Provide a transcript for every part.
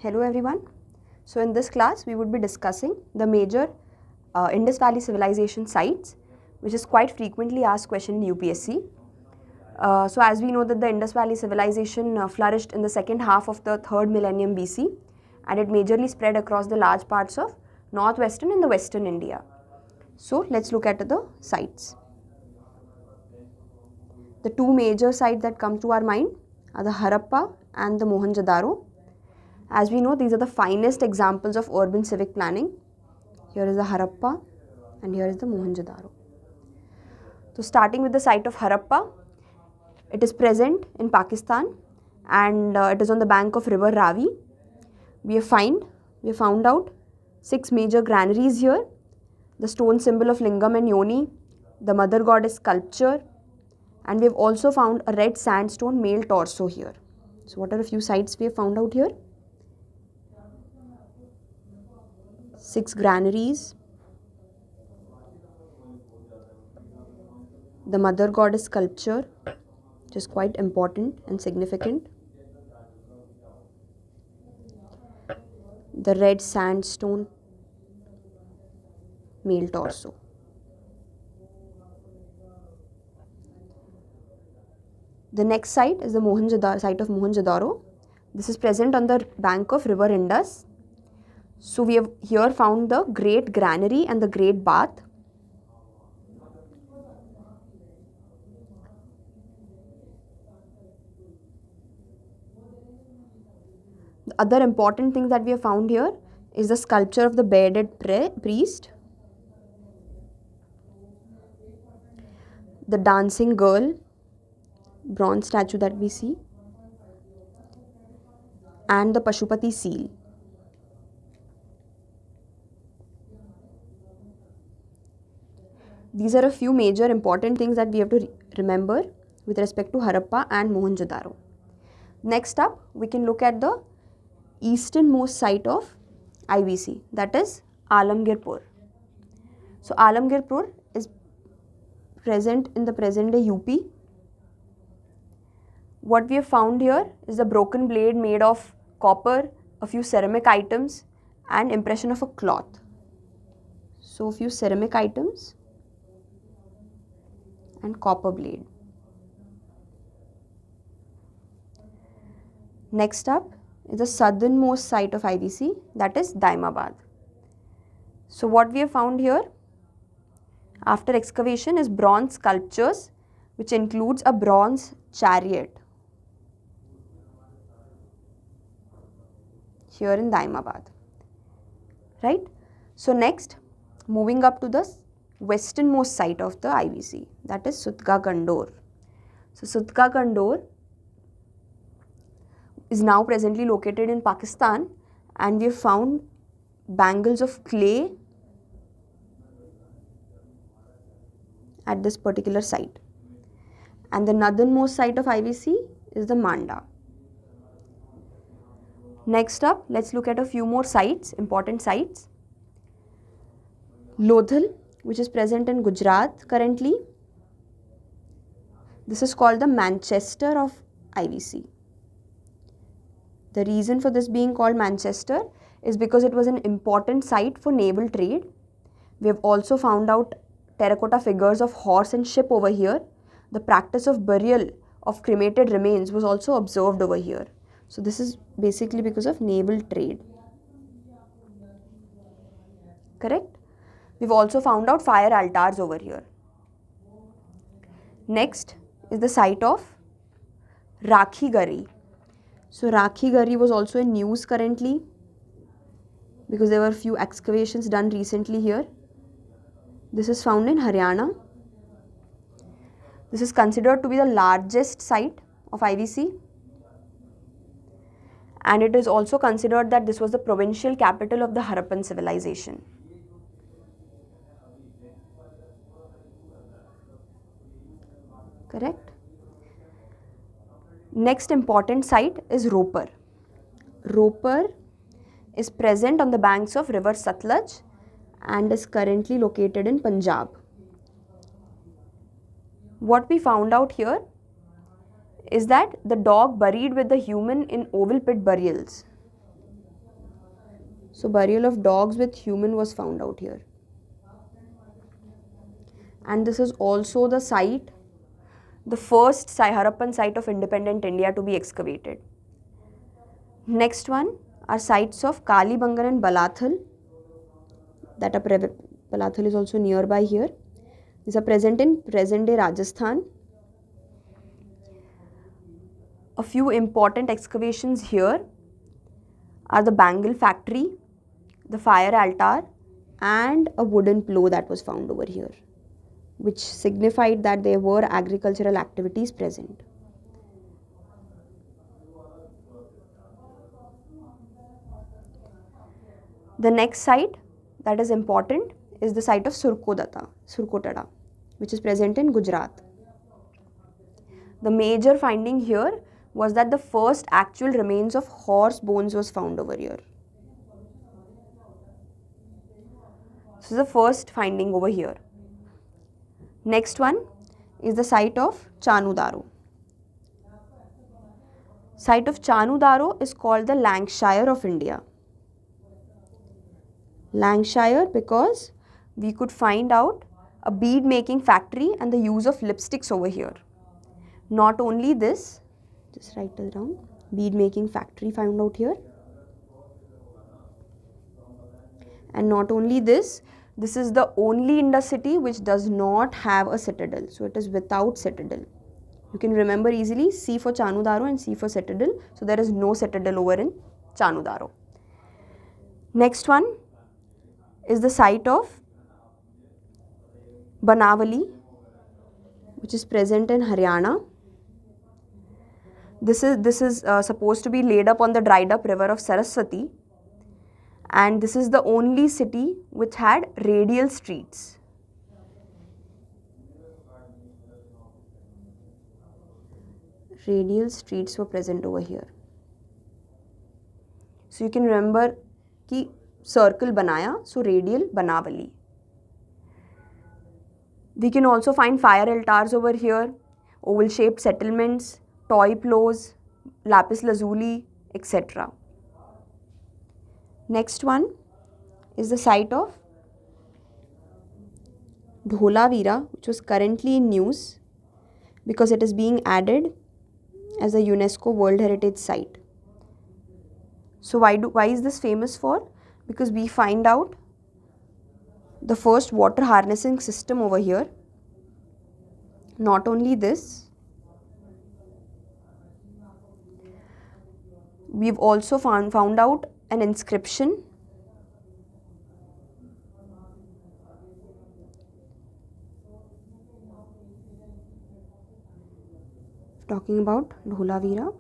Hello everyone. So in this class we would be discussing the major Indus Valley civilization sites, which is quite frequently asked question in UPSC. So as we know that the Indus Valley civilization flourished in the second half of the 3rd millennium BC, and it majorly spread across the large parts of northwestern and the western India. So let's look at the sites. The two major sites that come to our mind are the Harappa and the Mohenjo-daro. As we know, these are the finest examples of urban civic planning. Here is the Harappa and here is the Mohenjo-daro. So starting with the site of Harappa, it is present in Pakistan and it is on the bank of river Ravi. We have found out 6 major granaries here, the stone symbol of Lingam and Yoni, the mother goddess sculpture, and we have also found a red sandstone male torso here. So what are a few sites we have found out here? 6 granaries, the mother goddess sculpture, which is quite important and significant, the red sandstone male torso. The next site is the site of Mohenjo-daro. This is present on the bank of river Indus. So we have here found the great granary and the great bath. The other important thing that we have found here is the sculpture of the bearded priest, the dancing girl bronze statue that we see, and the Pashupati seal. These are a few major important things that we have to remember with respect to Harappa and Mohenjo-daro. Next up, we can look at the easternmost site of IVC, that is Alamgirpur. So Alamgirpur is present in the present day UP. What we have found here is the broken blade made of copper, a few ceramic items, and impression of a cloth. So a few ceramic items and copper blade. Next up is the southernmost site of IVC, that is Daimabad. So what we have found here after excavation is bronze sculptures, which includes a bronze chariot here in Daimabad, right? So next, moving up to the westernmost site of the IVC, that is Sutka Kandor. So Sutka Kandor is now presently located in Pakistan, and we have found bangles of clay at this particular site. And the northernmost site of IVC is the Manda. Next up, let's look at a few more sites, important sites. Lodhal, which is present in Gujarat currently. This is called the Manchester of IVC. The reason for this being called Manchester is because it was an important site for naval trade. We have also found out terracotta figures of horse and ship over here. The practice of burial of cremated remains was also observed over here. So this is basically because of naval trade. Correct? We've also found out fire altars over here. Next is the site of Rakhi Gari. So Rakhi Gari was also in news currently because there were few excavations done recently here. This is found in Haryana. This is considered to be the largest site of IVC, and it is also considered that this was the provincial capital of the Harappan civilization. Correct? Next important site is Ropar. Ropar is present on the banks of river Satluj and is currently located in Punjab. What we found out here is that the dog buried with the human in oval pit burials So burial of dogs with human was found out here. And this is also the site, the first Harappan site of independent India to be excavated. Next one are sites of Kalibangan and Balathal. That are Balathal is also nearby here. These are present in present day Rajasthan. A few important excavations here are the bangle factory, the fire altar, and a wooden plough that was found over here, which signified that there were agricultural activities present. The next site that is important is the site of Surkotada, which is present in Gujarat. The major finding here was that the first actual remains of horse bones was found over here. This is the first finding over here. Next one is the site of Chanudaro. Site of Chanudaro is called the Lancashire of India. Lancashire because we could find out a bead making factory and the use of lipsticks over here. Not only this, just write it down, bead making factory found out here. And not only this, this is the only Indus city which does not have a citadel. So it is without citadel. You can remember easily C for Chanudaro and C for citadel. So there is no citadel over in Chanudaro. Next one is the site of Banavali, which is present in Haryana. This is supposed to be laid up on the dried up river of Saraswati, and this is the only city which had radial streets. Radial streets were present over here. So you can remember कि circle banaya, so radial Banavali. We can also find fire altars over here, oval shaped settlements, toy ploughs, lapis lazuli, etc. Next one is the site of Dholavira, which was currently in news because it is being added as a UNESCO World Heritage Site. So why is this famous for? Because we find out the first water harnessing system over here. Not only this, we've also found out an inscription talking about Dholavira.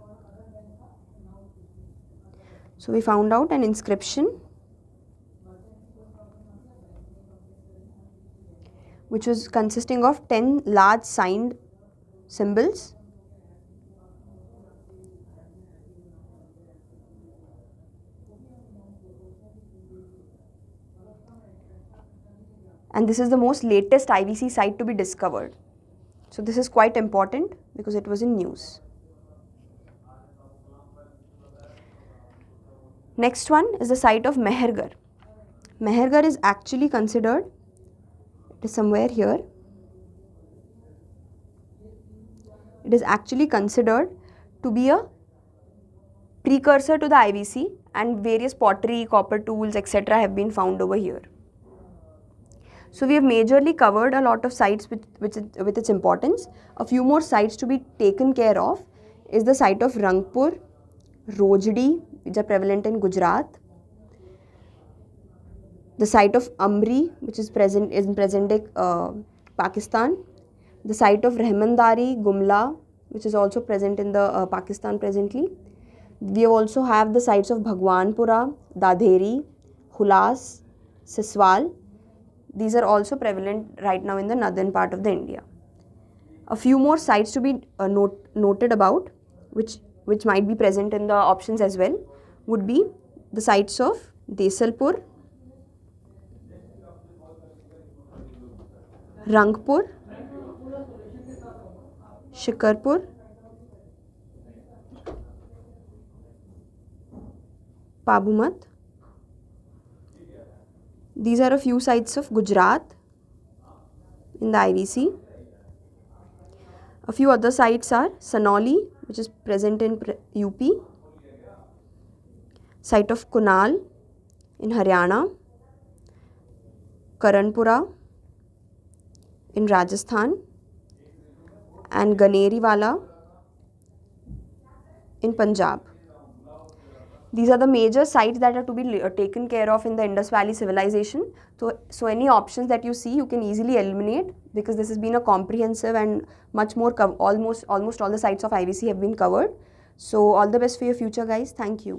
So we found out an inscription which was consisting of 10 large signed symbols. And this is the most latest IVC site to be discovered. So this is quite important because it was in news. Next one is the site of Mehergarh. Mehergarh is actually considered, it is somewhere here, it is actually considered to be a precursor to the IVC, and various pottery, copper tools, etc. have been found over here. So we have majorly covered a lot of sites with its importance. A few more sites to be taken care of is the site of Rangpur, Rojdi, which are prevalent in Gujarat. The site of Amri, which is in present day Pakistan. The site of Rahmandari, Gumla, which is also present in the Pakistan presently. We also have the sites of Bhagwanpura, Dadheri, Hulas, Siswal. These are also prevalent right now in the northern part of the India. A few more sites to be noted about, which might be present in the options as well, would be the sites of Desalpur, Rangpur, Shikarpur, Pabumat, These are a few sites of Gujarat in the IVC. A few other sites are Sanauli, which is present in UP, site of Kunal in Haryana, Karanpura in Rajasthan, and Ganeriwala in Punjab. These are the major sites that are to be taken care of in the Indus Valley civilization. So any options that you see, you can easily eliminate, because this has been a comprehensive and much more almost all the sites of IVC have been covered. So all the best for your future, guys. Thank you.